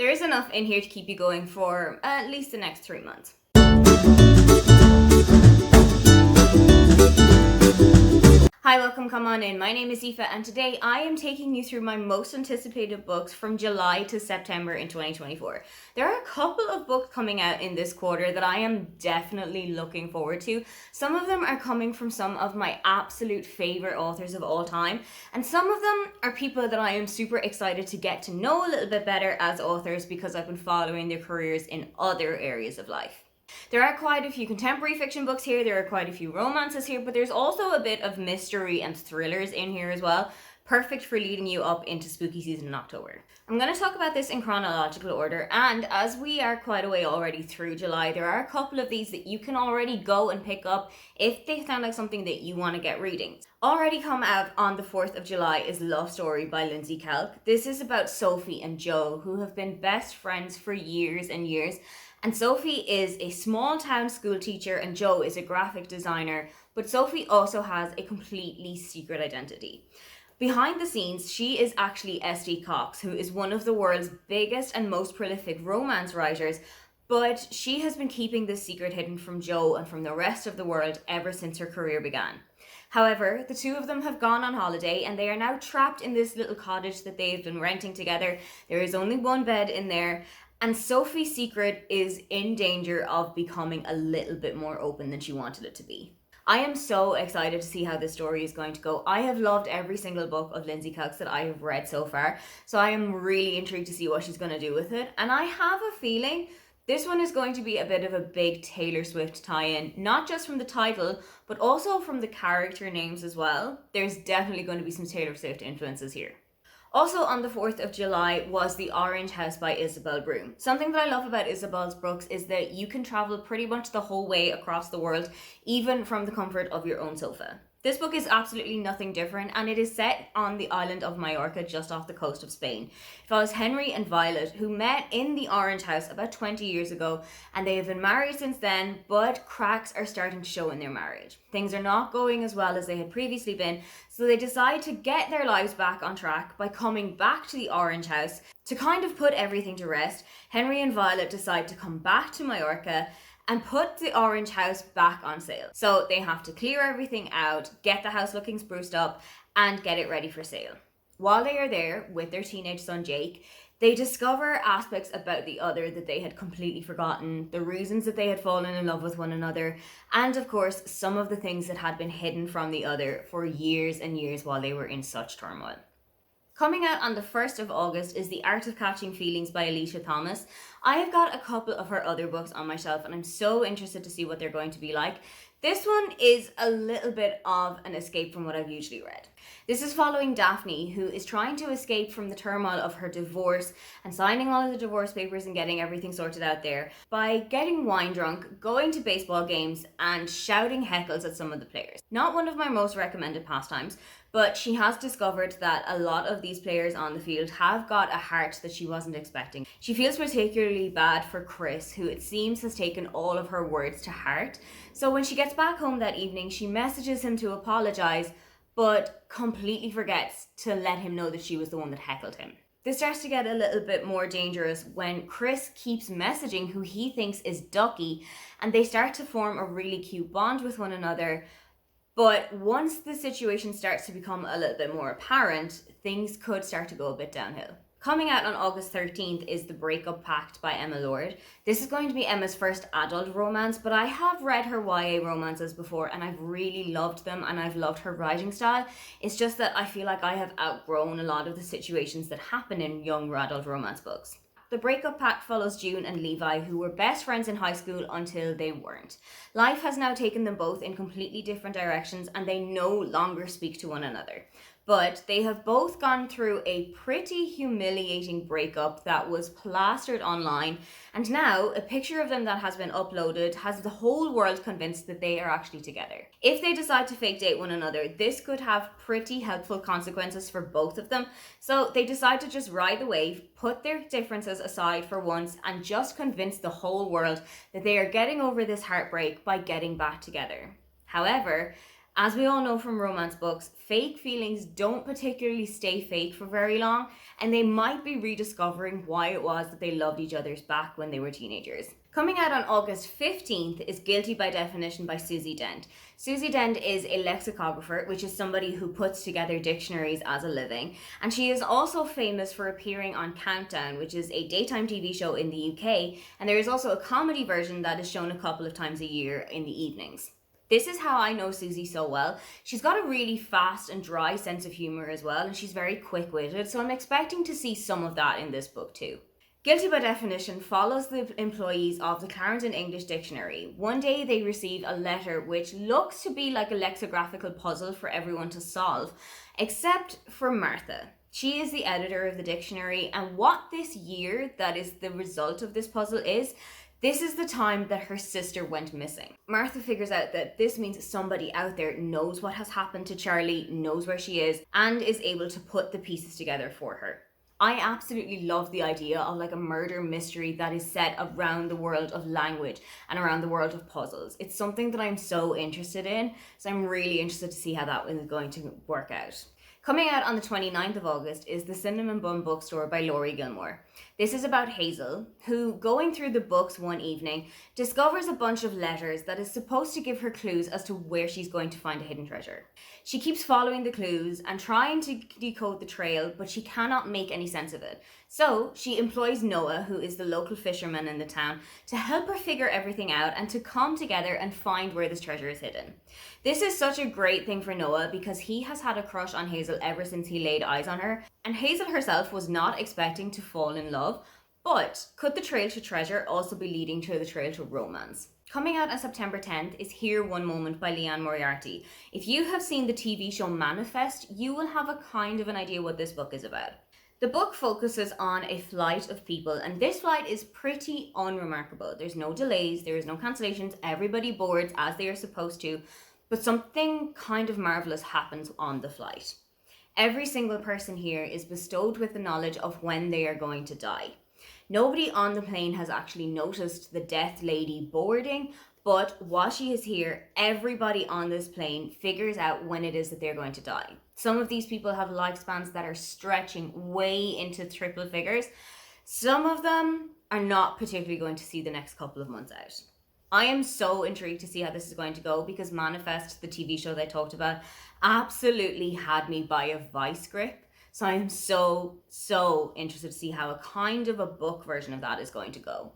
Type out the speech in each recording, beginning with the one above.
There is enough in here to keep you going for at least the next 3 months. Hi, welcome, come on in. My name is Aoife and today I am taking you through my most anticipated books from July to September in 2024. There are a couple of books coming out in this quarter that I am definitely looking forward to. Some of them are coming from some of my absolute favorite authors of all time, and some of them are people that I am super excited to get to know a little bit better as authors because I've been following their careers in other areas of life. There are quite a few contemporary fiction books here, there are quite a few romances here, but there's also a bit of mystery and thrillers in here as well, perfect for leading you up into spooky season in October. I'm going to talk about this in chronological order, and as we are quite a way already through July, there are a couple of these that you can already go and pick up if they sound like something that you want to get reading. Already come out on the 4th of July is Love Story by Lindsay Kelk. This is about Sophie and Joe, who have been best friends for years and years. And Sophie is a small town school teacher and Joe is a graphic designer, but Sophie also has a completely secret identity. Behind the scenes, she is actually S.D. Cox, who is one of the world's biggest and most prolific romance writers, but she has been keeping this secret hidden from Joe and from the rest of the world ever since her career began. However, the two of them have gone on holiday and they are now trapped in this little cottage that they've been renting together. There is only one bed in there. And Sophie's secret is in danger of becoming a little bit more open than she wanted it to be. I am so excited to see how this story is going to go. I have loved every single book of Lindsay Kelk's that I have read so far, so I am really intrigued to see what she's going to do with it. And I have a feeling this one is going to be a bit of a big Taylor Swift tie-in, not just from the title, but also from the character names as well. There's definitely going to be some Taylor Swift influences here. Also on the 4th of July was The Orange House by Isabel Broom. Something that I love about Isabel's books is that you can travel pretty much the whole way across the world, even from the comfort of your own sofa. This book is absolutely nothing different, and it is set on the island of Majorca, just off the coast of Spain. It follows Henry and Violet, who met in the Orange House about 20 years ago, and they have been married since then, but cracks are starting to show in their marriage. Things are not going as well as they had previously been, so they decide to get their lives back on track by coming back to the Orange House. To kind of put everything to rest, Henry and Violet decide to come back to Majorca and put the Orange House back on sale. So they have to clear everything out, get the house looking spruced up, and get it ready for sale. While they are there with their teenage son Jake, they discover aspects about the other that they had completely forgotten, the reasons that they had fallen in love with one another, and of course, some of the things that had been hidden from the other for years and years while they were in such turmoil. Coming out on the 1st of August is The Art of Catching Feelings by Alicia Thomas. I have got a couple of her other books on my shelf and I'm so interested to see what they're going to be like. This one is a little bit of an escape from what I've usually read. This is following Daphne, who is trying to escape from the turmoil of her divorce and signing all of the divorce papers and getting everything sorted out there by getting wine drunk, going to baseball games and shouting heckles at some of the players. Not one of my most recommended pastimes, but she has discovered that a lot of these players on the field have got a heart that she wasn't expecting. She feels particularly bad for Chris, who it seems has taken all of her words to heart. So when she gets back home that evening, she messages him to apologize, but completely forgets to let him know that she was the one that heckled him. This starts to get a little bit more dangerous when Chris keeps messaging who he thinks is Ducky, and they start to form a really cute bond with one another. But once the situation starts to become a little bit more apparent, things could start to go a bit downhill. Coming out on August 13th is The Breakup Pact by Emma Lord. This is going to be Emma's first adult romance, but I have read her YA romances before and I've really loved them and I've loved her writing style. It's just that I feel like I have outgrown a lot of the situations that happen in young adult romance books. The Breakup Pact follows June and Levi, who were best friends in high school until they weren't. Life has now taken them both in completely different directions and they no longer speak to one another. But they have both gone through a pretty humiliating breakup that was plastered online, and now a picture of them that has been uploaded has the whole world convinced that they are actually together. If they decide to fake date one another, this could have pretty helpful consequences for both of them, so they decide to just ride the wave, put their differences aside for once, and just convince the whole world that they are getting over this heartbreak by getting back together. However, As we all know from romance books, fake feelings don't particularly stay fake for very long, and they might be rediscovering why it was that they loved each other's back when they were teenagers. Coming out on August 15th is Guilty by Definition by Susie Dent. Susie Dent is a lexicographer, which is somebody who puts together dictionaries as a living, and she is also famous for appearing on Countdown, which is a daytime TV show in the UK, and there is also a comedy version that is shown a couple of times a year in the evenings. This is how I know Susie so well. She's got a really fast and dry sense of humour as well, and she's very quick-witted, so I'm expecting to see some of that in this book too. Guilty by Definition follows the employees of the Clarendon English Dictionary. One day they receive a letter which looks to be like a lexicographical puzzle for everyone to solve, except for Martha. She is the editor of the dictionary, and what this year that is the result of this puzzle is, this is the time that her sister went missing. Martha figures out that this means somebody out there knows what has happened to Charlie, knows where she is, and is able to put the pieces together for her. I absolutely love the idea of like a murder mystery that is set around the world of language and around the world of puzzles. It's something that I'm so interested in, so I'm really interested to see how that is going to work out. Coming out on the 29th of August is The Cinnamon Bun Bookstore by Laurie Gilmore. This is about Hazel, who, going through the books one evening, discovers a bunch of letters that is supposed to give her clues as to where she's going to find a hidden treasure. She keeps following the clues and trying to decode the trail, but she cannot make any sense of it. So she employs Noah, who is the local fisherman in the town, to help her figure everything out and to come together and find where this treasure is hidden. This is such a great thing for Noah because he has had a crush on Hazel ever since he laid eyes on her, and Hazel herself was not expecting to fall in love, but could the trail to treasure also be leading to the trail to romance? Coming out on September 10th is Here One Moment by Liane Moriarty. If you have seen the TV show Manifest, you will have a kind of an idea what this book is about. The book focuses on a flight of people, and this flight is pretty unremarkable. There's no delays, there is no cancellations, everybody boards as they are supposed to, but something kind of marvelous happens on the flight. Every single person here is bestowed with the knowledge of when they are going to die. Nobody on the plane has actually noticed the death lady boarding, but while she is here, everybody on this plane figures out when it is that they're going to die. Some of these people have lifespans that are stretching way into triple figures. Some of them are not particularly going to see the next couple of months out. I am so intrigued to see how this is going to go because Manifest, the TV show that I talked about, absolutely had me by a vice grip. So I am so interested to see how a kind of a book version of that is going to go.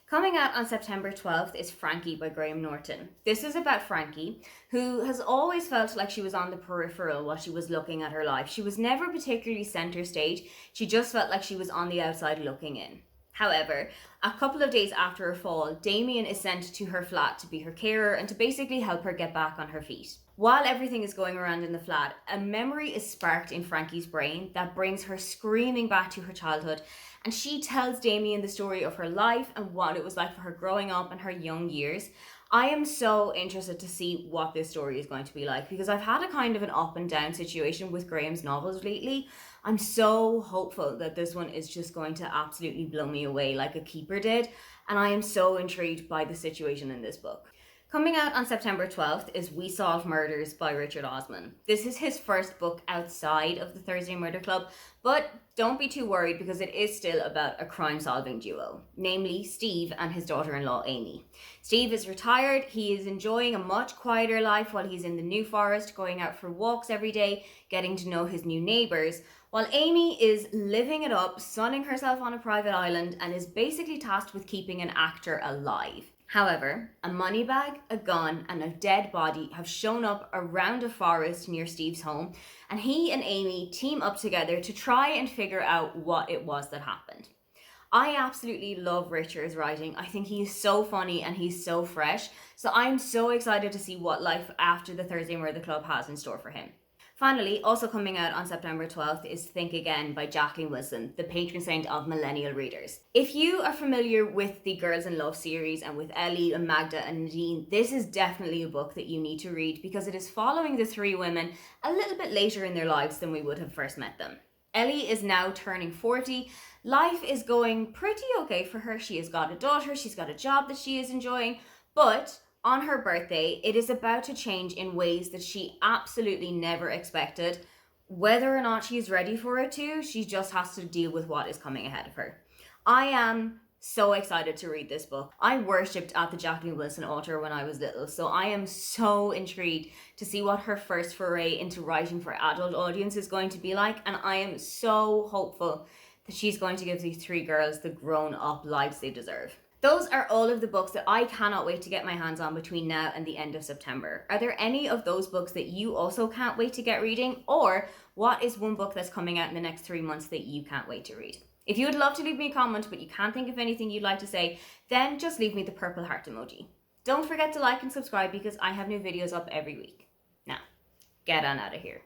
Coming out on September 12th is Frankie by Graham Norton. This is about Frankie, who has always felt like she was on the peripheral while she was looking at her life. She was never particularly center stage. She just felt like she was on the outside looking in. However, a couple of days after her fall, Damien is sent to her flat to be her carer and to basically help her get back on her feet. While everything is going around in the flat, a memory is sparked in Frankie's brain that brings her screaming back to her childhood, and she tells Damien the story of her life and what it was like for her growing up and her young years. I am so interested to see what this story is going to be like because I've had a kind of an up and down situation with Graham's novels lately. I'm so hopeful that this one is just going to absolutely blow me away like A Keeper did, and I am so intrigued by the situation in this book. Coming out on September 12th is We Solve Murders by Richard Osman. This is his first book outside of the Thursday Murder Club, but don't be too worried because it is still about a crime-solving duo, namely Steve and his daughter-in-law Amy. Steve is retired, he is enjoying a much quieter life while he's in the New Forest, going out for walks every day, getting to know his new neighbours, while Amy is living it up, sunning herself on a private island, and is basically tasked with keeping an actor alive. However, a money bag, a gun, and a dead body have shown up around a forest near Steve's home, and he and Amy team up together to try and figure out what it was that happened. I absolutely love Richard's writing. I think he's so funny and he's so fresh, so I'm so excited to see what life after the Thursday Murder Club has in store for him. Finally, also coming out on September 12th is Think Again by Jacqueline Wilson, the patron saint of millennial readers. If you are familiar with the Girls in Love series and with Ellie and Magda and Nadine, this is definitely a book that you need to read because it is following the three women a little bit later in their lives than we would have first met them. Ellie is now turning 40. Life is going pretty okay for her. She has got a daughter, she's got a job that she is enjoying, but On her birthday, it is about to change in ways that she absolutely never expected. Whether or not she's ready for it to, she just has to deal with what is coming ahead of her. I am so excited to read this book. I worshipped at the Jacqueline Wilson altar when I was little, so I am so intrigued to see what her first foray into writing for adult audience is going to be like, and I am so hopeful that she's going to give these three girls the grown-up lives they deserve. Those are all of the books that I cannot wait to get my hands on between now and the end of September. Are there any of those books that you also can't wait to get reading? Or what is one book that's coming out in the next 3 months that you can't wait to read? If you would love to leave me a comment but you can't think of anything you'd like to say, then just leave me the purple heart emoji. Don't forget to like and subscribe because I have new videos up every week. Now, get on out of here.